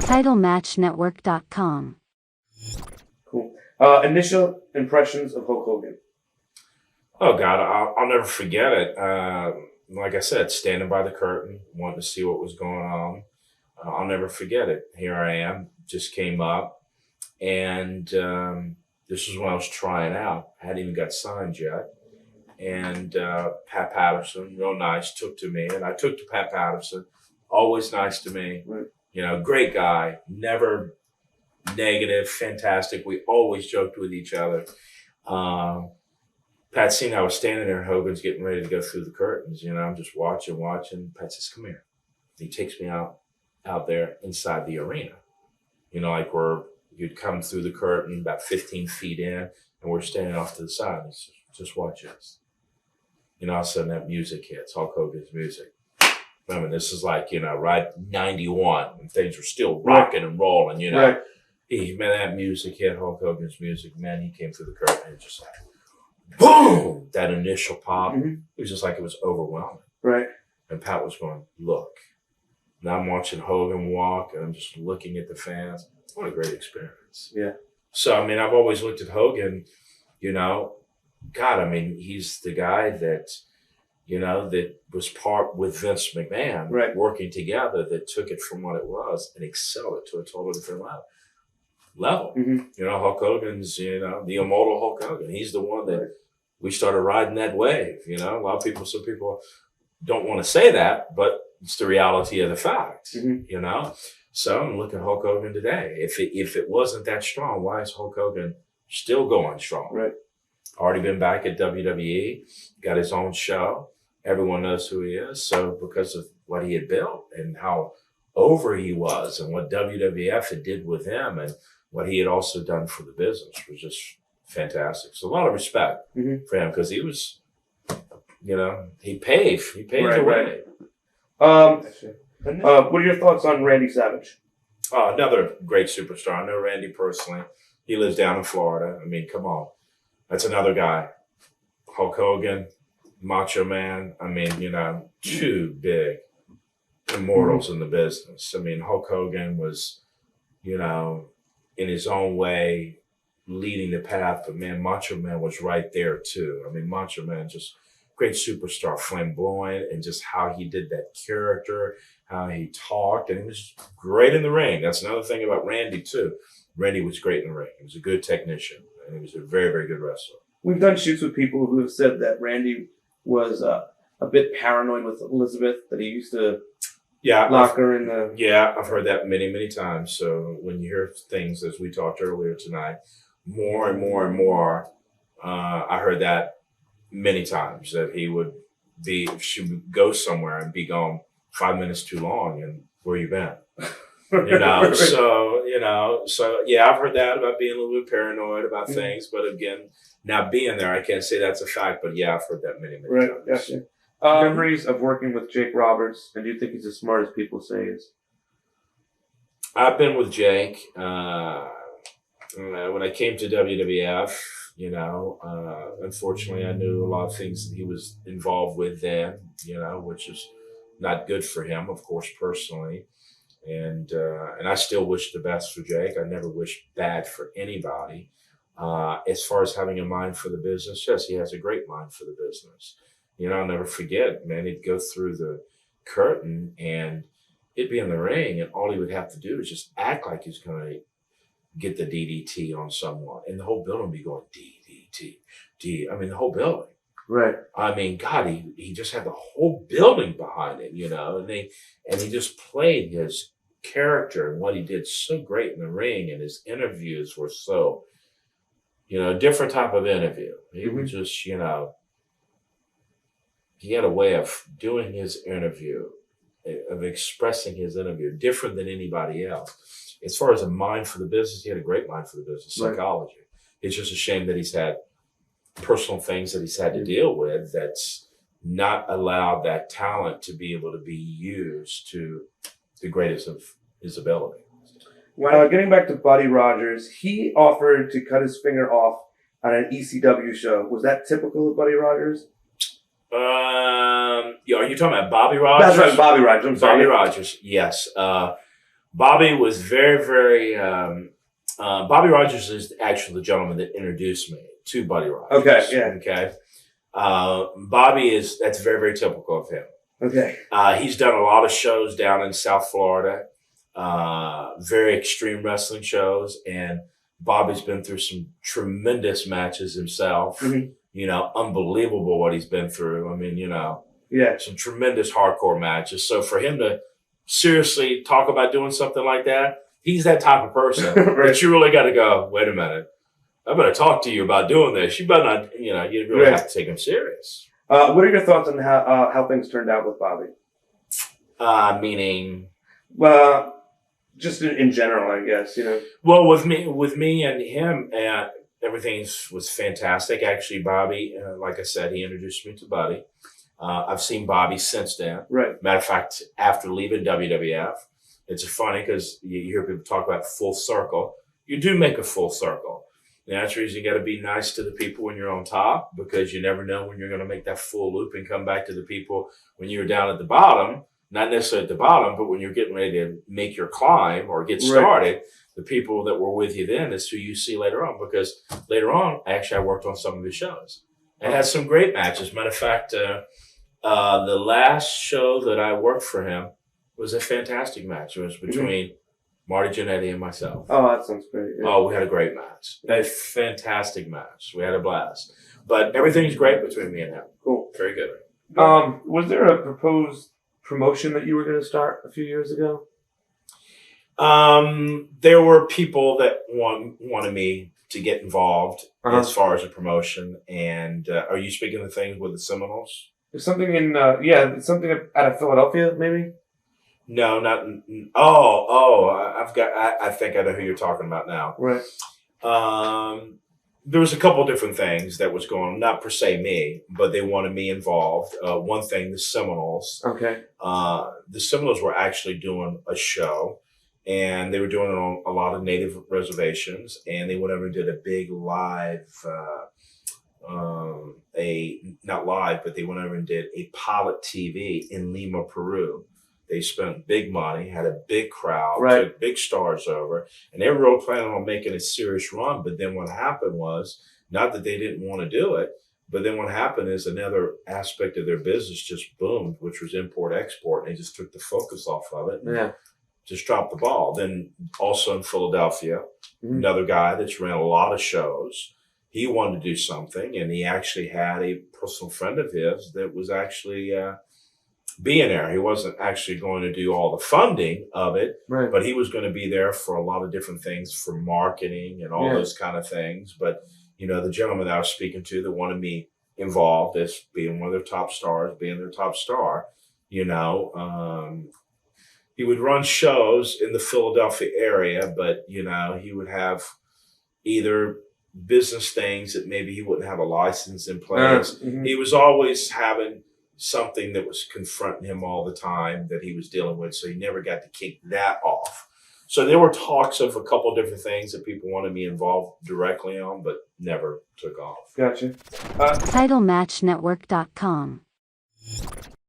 TitleMatchNetwork.com. Cool. Initial impressions of Hulk Hogan. Oh God, I'll never forget it. Like I said, standing by the curtain, wanting to see what was going on. I'll never forget it. Here I am, just came up, and this was when I was trying out. I hadn't even got signed yet. And Pat Patterson, real nice, took to me, and I took to Pat Patterson. Always nice to me. Right. You know, great guy, never negative, fantastic. We always joked with each other. Pat seen I was standing there, Hogan's getting ready to go through the curtains. You know, I'm just watching. Pat says, "Come here." He takes me out there inside the arena. You know, like where you'd come through the curtain about 15 feet in, and we're standing off to the side. He says, "Just watch this." You know, all of a sudden that music hits, Hulk Hogan's music. I mean, this is like, you know, right 91, when things were still rocking and rolling, you know. Right. Man, that music hit, Hulk Hogan's music. Man, he came through the curtain and just like, boom, that initial pop. Mm-hmm. It was just like it was overwhelming. Right. And Pat was going, look. Now I'm watching Hogan walk, and I'm just looking at the fans. What a great experience. Yeah. So, I mean, I've always looked at Hogan, you know, God, I mean, he's the guy that, you know, that was part with Vince McMahon, right, working together, that took it from what it was and excelled it to a totally different level. Mm-hmm. You know, Hulk Hogan's, you know, the immortal Hulk Hogan. He's the one that we started riding that wave. You know, some people don't want to say that, but it's the reality of the fact, you know. So I'm looking at Hulk Hogan today. If it wasn't that strong, why is Hulk Hogan still going strong? Right. Already been back at WWE, got his own show. Everyone knows who he is. So because of what he had built and how over he was and what WWF had did with him and what he had also done for the business was just fantastic. So a lot of respect for him because he was, you know, he paved the way. What are your thoughts on Randy Savage? Another great superstar. I know Randy personally. He lives down in Florida. I mean, come on. That's another guy. Hulk Hogan, Macho Man. I mean, you know, two big immortals in the business. I mean, Hulk Hogan was, you know, in his own way, leading the path. But, man, Macho Man was right there, too. I mean, Macho Man, just great superstar, flamboyant, and just how he did that character, how he talked. And he was great in the ring. That's another thing about Randy, too. Randy was great in the ring. He was a good technician. And he was a very, very good wrestler. We've done shoots with people who have said that Randy was a bit paranoid with Elizabeth, that he used to lock her in the... Yeah, I've heard that many, many times. So when you hear things, as we talked earlier tonight, more and more and more, I heard that many times, that she would go somewhere and be gone 5 minutes too long, and where you been? You know, so yeah, I've heard that about being a little bit paranoid about things, but again, now being there, I can't say that's a fact, but yeah, I've heard that many times. Gotcha. Memories of working with Jake Roberts, and do you think he's as smart as people say he is? I've been with Jake. When I came to WWF, you know, unfortunately, I knew a lot of things that he was involved with then, you know, which is not good for him, of course, personally. And I still wish the best for Jake. I never wish bad for anybody. As far as having a mind for the business, yes, he has a great mind for the business. You know, I'll never forget, man, he'd go through the curtain and he'd be in the ring, and all he would have to do is just act like he's going to get the DDT on someone. And the whole building would be going, DDT. I mean, the whole building. Right. I mean, God, he just had the whole building behind him, you know, and he just played his character and what he did so great in the ring, and his interviews were so, you know, a different type of interview. He was just, you know, he had a way of doing his interview, of expressing his interview different than anybody else. As far as a mind for the business, he had a great mind for the business, psychology. Right. It's just a shame that he's had personal things that he's had to deal with that's not allowed that talent to be able to be used to the greatest of his ability. Well, getting back to Buddy Rogers, he offered to cut his finger off on an ECW show. Was that typical of Buddy Rogers? Are you talking about Bobby Rogers? That's right, Bobby Rogers. I'm sorry. Bobby Rogers, yes. Bobby was very, very. Bobby Rogers is actually the gentleman that introduced me to Buddy Rogers. Okay, yeah. Okay. Bobby that's very, very typical of him. Okay. He's done a lot of shows down in South Florida, very extreme wrestling shows, and Bobby's been through some tremendous matches himself. Mm-hmm. You know, unbelievable what he's been through. I mean, you know, yeah, some tremendous hardcore matches. So for him to seriously talk about doing something like that, he's that type of person right. that you really got to go, wait a minute, I better talk to you about doing this. You better not, you know, you really right. have to take him serious. What are your thoughts on how things turned out with Bobby? Meaning? Well, just in general, I guess, you know. Well, with me and him, everything was fantastic. Actually, Bobby, like I said, he introduced me to Buddy. I've seen Bobby since then. Right. Matter of fact, after leaving WWF, it's funny because you hear people talk about full circle. You do make a full circle. The answer is you got to be nice to the people when you're on top, because you never know when you're going to make that full loop and come back to the people when you're down at the bottom. Not necessarily at the bottom, but when you're getting ready to make your climb or get started, right. The people that were with you then is who you see later on. Because later on, actually, I worked on some of his shows and had some great matches. Matter of fact, the last show that I worked for him was a fantastic match. It was between Marty Jannetty and myself. Oh, that sounds great. Yeah. Oh, we had a great match. A fantastic match. We had a blast. But everything's great between me and him. Cool. Very good. Was there a proposed promotion that you were going to start a few years ago? There were people that wanted me to get involved as far as a promotion. And are you speaking of things with the Seminoles? There's something in, something out of Philadelphia, maybe? No, not. I think I know who you're talking about now. Right. There was a couple different things that was going on, not per se me, but they wanted me involved. One thing, the Seminoles. Okay. The Seminoles were actually doing a show, and they were doing it on a lot of native reservations, and they went over and did a big live, not live, but they went over and did a pilot TV in Lima, Peru. They spent big money, had a big crowd, right. Took big stars over, and they were real planning on making a serious run. But then what happened was, not that they didn't want to do it, but then what happened is another aspect of their business just boomed, which was import-export, and they just took the focus off of it. Yeah. Just dropped the ball. Then also in Philadelphia, another guy that's ran a lot of shows, he wanted to do something, and he actually had a personal friend of his that was actually being there. He wasn't actually going to do all the funding of it, right. But he was going to be there for a lot of different things, for marketing and all those kind of things. But, you know, the gentleman that I was speaking to that wanted me involved as being one of their top stars, being their top star, you know, he would run shows in the Philadelphia area, but, you know, he would have either business things that maybe he wouldn't have a license in place. He was always having something that was confronting him all the time that he was dealing with, so he never got to kick that off. So there were talks of a couple of different things that people wanted me involved directly on, but never took off. Gotcha. TitleMatchNetwork.com